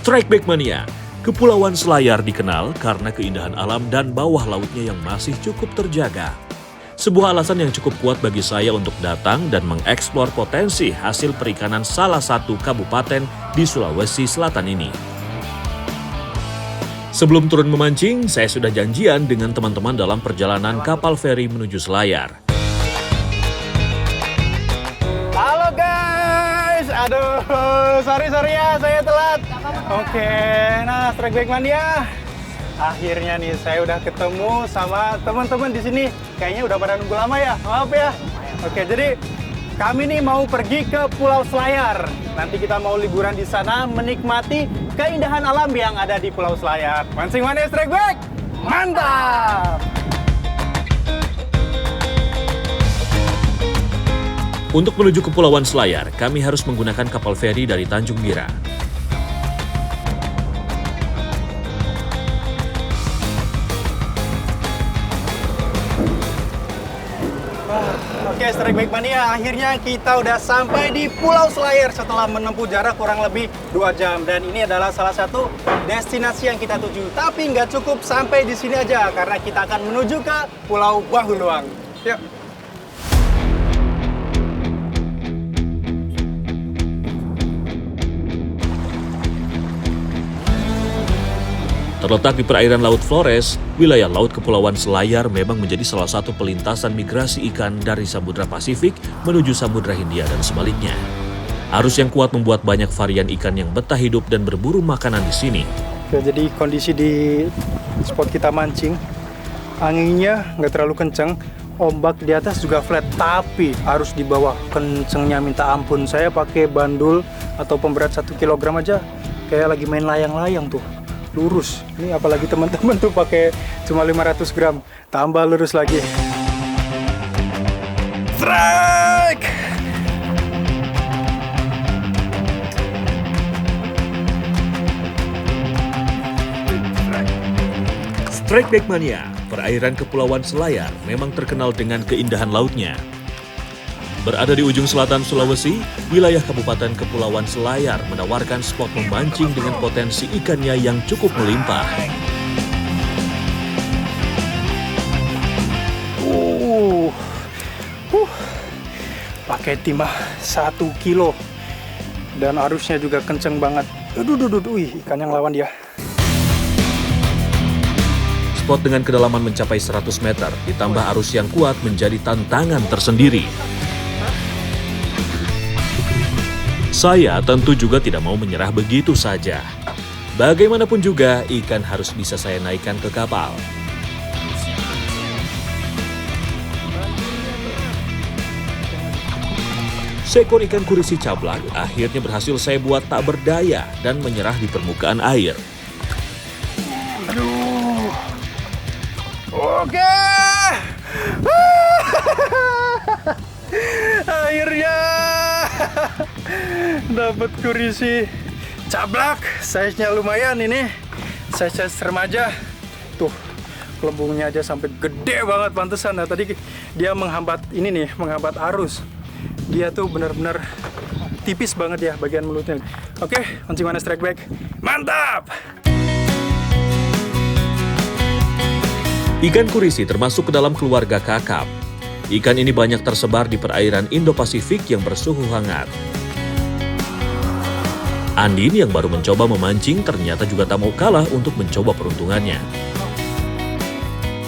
Strike Back Mania. Kepulauan Selayar dikenal karena keindahan alam dan bawah lautnya yang masih cukup terjaga. Sebuah alasan yang cukup kuat bagi saya untuk datang dan mengeksplor potensi hasil perikanan salah satu kabupaten di Sulawesi Selatan ini. Sebelum turun memancing, saya sudah janjian dengan teman-teman dalam perjalanan kapal feri menuju Selayar. Halo guys, aduh, sorry ya, saya telat. Oke, nah Strike Back Mania. Akhirnya nih saya udah ketemu sama teman-teman di sini. Kayaknya udah pada nunggu lama ya, maaf ya. Oke, jadi kami nih mau pergi ke Pulau Selayar. Nanti kita mau liburan di sana, menikmati keindahan alam yang ada di Pulau Selayar. Mancing mana Strike Back? Mantap! Untuk menuju Kepulauan Selayar, kami harus menggunakan kapal feri dari Tanjung Bira. Oke, Strike Back Mania, akhirnya kita udah sampai di Pulau Selayar setelah menempuh jarak kurang lebih 2 jam. Dan ini adalah salah satu destinasi yang kita tuju. Tapi nggak cukup sampai di sini aja, karena kita akan menuju ke Pulau Bahuluang. Yuk. Terletak di perairan Laut Flores, wilayah Laut Kepulauan Selayar memang menjadi salah satu pelintasan migrasi ikan dari Samudra Pasifik menuju Samudra Hindia dan sebaliknya. Arus yang kuat membuat banyak varian ikan yang betah hidup dan berburu makanan di sini. Oke, jadi kondisi di spot kita mancing, anginnya nggak terlalu kenceng, ombak di atas juga flat, tapi arus di bawah kencengnya minta ampun. Saya pakai bandul atau pemberat 1 kilogram aja, kayak lagi main layang-layang tuh. Lurus. Ini apalagi teman-teman tuh pakai cuma 500 gram, tambah lurus lagi. Strike! Strike Back Mania, perairan Kepulauan Selayar memang terkenal dengan keindahan lautnya. Berada di ujung selatan Sulawesi, wilayah Kabupaten Kepulauan Selayar menawarkan spot memancing dengan potensi ikannya yang cukup melimpah. Pakai timah 1 kilo dan arusnya juga kenceng banget. Ikan yang lawan dia. Spot dengan kedalaman mencapai 100 meter ditambah arus yang kuat menjadi tantangan tersendiri. Saya tentu juga tidak mau menyerah begitu saja. Bagaimanapun juga, ikan harus bisa saya naikkan ke kapal. Seekor ikan kurisi cablak akhirnya berhasil saya buat tak berdaya dan menyerah di permukaan air. Aduh. Oke. Akhirnya dapat kurisi cablak, size-nya lumayan ini, size remaja. Tuh, kelembungnya aja sampai gede banget, pantesan. Nah, tadi dia menghambat ini nih, menghambat arus. Dia tuh benar-benar tipis banget ya bagian mulutnya. Oke, mancing mana Strike Back. Mantap! Ikan kurisi termasuk ke dalam keluarga kakap. Ikan ini banyak tersebar di perairan Indo-Pasifik yang bersuhu hangat. Andin yang baru mencoba memancing ternyata juga tak mau kalah untuk mencoba peruntungannya.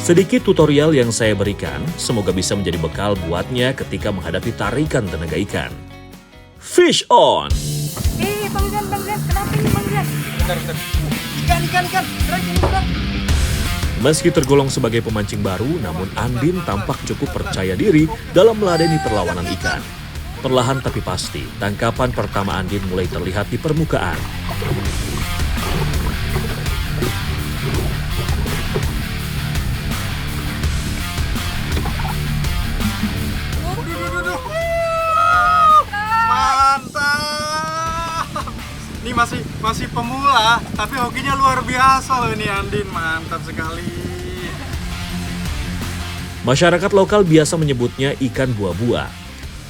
Sedikit tutorial yang saya berikan, semoga bisa menjadi bekal buatnya ketika menghadapi tarikan tenaga ikan. Fish on! Banggan, kenapa ini Banggan? Bentar. Ikan. Meski tergolong sebagai pemancing baru, namun Andin tampak cukup percaya diri dalam meladeni perlawanan ikan. Perlahan tapi pasti, tangkapan pertama Andin mulai terlihat di permukaan. Mantap! Ini masih pemula, tapi hokinya luar biasa loh ini Andin, mantap sekali. Masyarakat lokal biasa menyebutnya ikan buah-buah.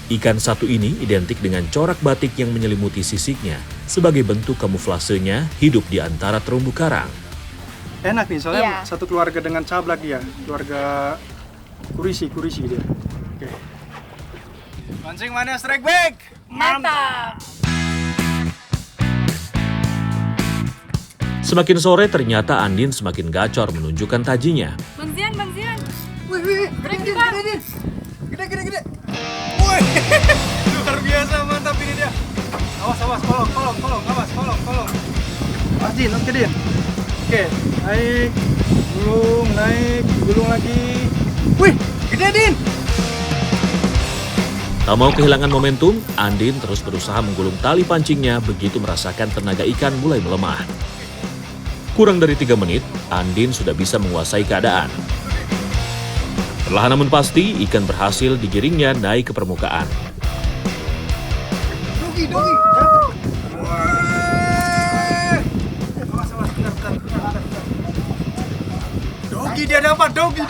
Ikan satu ini identik dengan corak batik yang menyelimuti sisiknya sebagai bentuk kamuflasenya hidup di antara terumbu karang. Enak nih, soalnya Iya. satu keluarga dengan cablak dia. Keluarga kurisi dia. Oke. Mancing mana strike back? Mantap. Semakin sore ternyata Andin semakin gacor menunjukkan tajinya. Bang Zian. Wih, Gede. gede. Wih, luar biasa, mantap ini dia. Awas, kolong, awas. Pasti, oke Din. Oke, naik, gulung lagi. Wih, gede Din. Tak mau kehilangan momentum, Andin terus berusaha menggulung tali pancingnya begitu merasakan tenaga ikan mulai melemah. Kurang dari 3 menit, Andin sudah bisa menguasai keadaan. Perlahan namun pasti, ikan berhasil digiringnya naik ke permukaan. Dogi. Wah. Awas, bentar. Dogi dia dapat, dogi.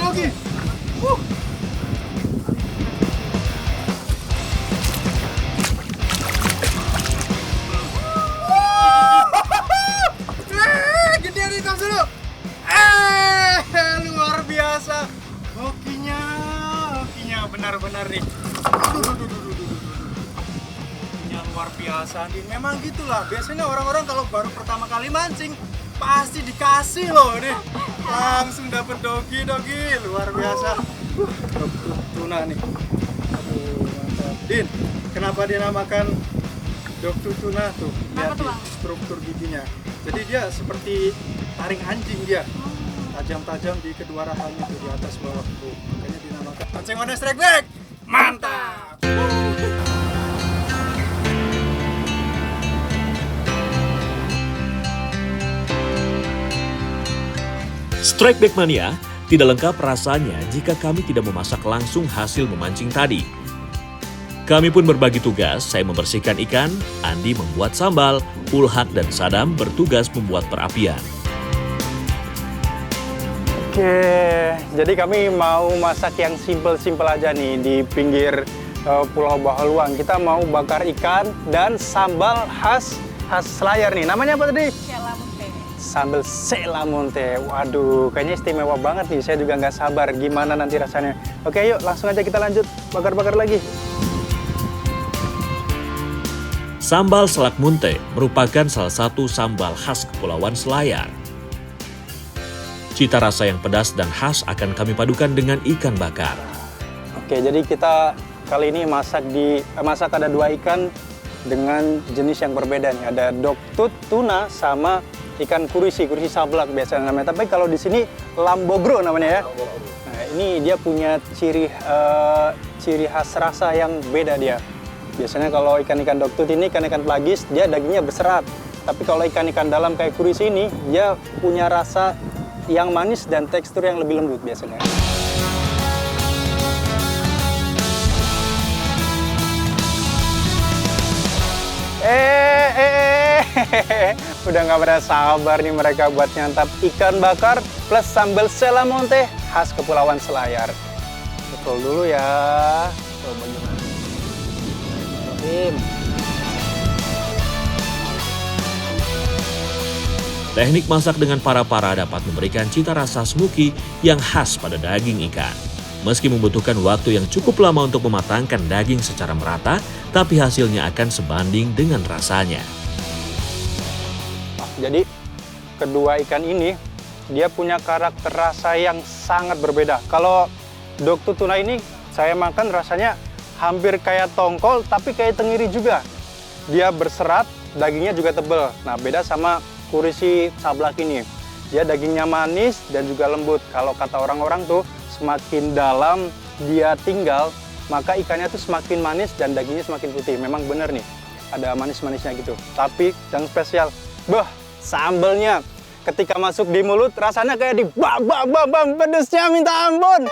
Gede nih, tos dulu. Luar biasa. Hokinya benar-benar nih. Aduh. Yang luar biasa, Din. Memang gitulah. Biasanya orang-orang kalau baru pertama kali mancing pasti dikasih loh nih. Langsung dapet dogi. Luar biasa. Tuna nih. Aduh, mantap. Din, kenapa dinamakan dokter tuna tuh? Lihat tuh, nih, Bang? struktur giginya. Jadi dia seperti taring anjing dia. Tajam-tajam di kedua rahangnya tuh, di atas bawah tuh. Makanya dinamakan pancing mana strike back. Mantap. Strike Back Mania tidak lengkap rasanya jika kami tidak memasak langsung hasil memancing tadi. Kami pun berbagi tugas, saya membersihkan ikan, Andi membuat sambal, Ulhak dan Sadam bertugas membuat perapian. Oke, jadi kami mau masak yang simple-simple aja nih di pinggir Pulau Bahaluang. Kita mau bakar ikan dan sambal khas Selayar nih. Namanya apa tadi? Celamunte. Sambal selamonte. Waduh, kayaknya istimewa banget nih. Saya juga nggak sabar gimana nanti rasanya. Oke, yuk langsung aja kita lanjut bakar-bakar lagi. Sambal selak munte merupakan salah satu sambal khas Kepulauan Selayar. Cita rasa yang pedas dan khas akan kami padukan dengan ikan bakar. Oke, jadi kita kali ini masak ada 2 ikan dengan jenis yang berbeda nih. Ada doktut tuna sama ikan kurisi sablak biasanya namanya. Tapi kalau di sini lambogro namanya ya. Nah, ini dia punya ciri khas rasa yang beda dia. Biasanya kalau ikan-ikan doktut ini ikan-ikan pelagis, dia dagingnya berserat. Tapi kalau ikan-ikan dalam kayak kurisi ini, dia punya rasa yang manis dan tekstur yang lebih lembut biasanya. Udah nggak pada sabar nih mereka buat nyantap ikan bakar plus sambal selamonte khas Kepulauan Selayar. Betul dulu ya. Coba gimana? Teknik masak dengan para-para dapat memberikan cita rasa smoky yang khas pada daging ikan. Meski membutuhkan waktu yang cukup lama untuk mematangkan daging secara merata, tapi hasilnya akan sebanding dengan rasanya. Jadi kedua ikan ini dia punya karakter rasa yang sangat berbeda. Kalau doktut tuna ini saya makan rasanya hampir kayak tongkol tapi kayak tenggiri juga. Dia berserat, dagingnya juga tebal. Nah, beda sama kurisi sablak ini. Dia dagingnya manis dan juga lembut. Kalau kata orang-orang tuh semakin dalam dia tinggal, maka ikannya tuh semakin manis dan dagingnya semakin putih. Memang bener nih, ada manis-manisnya gitu. Tapi yang spesial, sambelnya ketika masuk di mulut rasanya kayak di bam pedesnya minta ampun.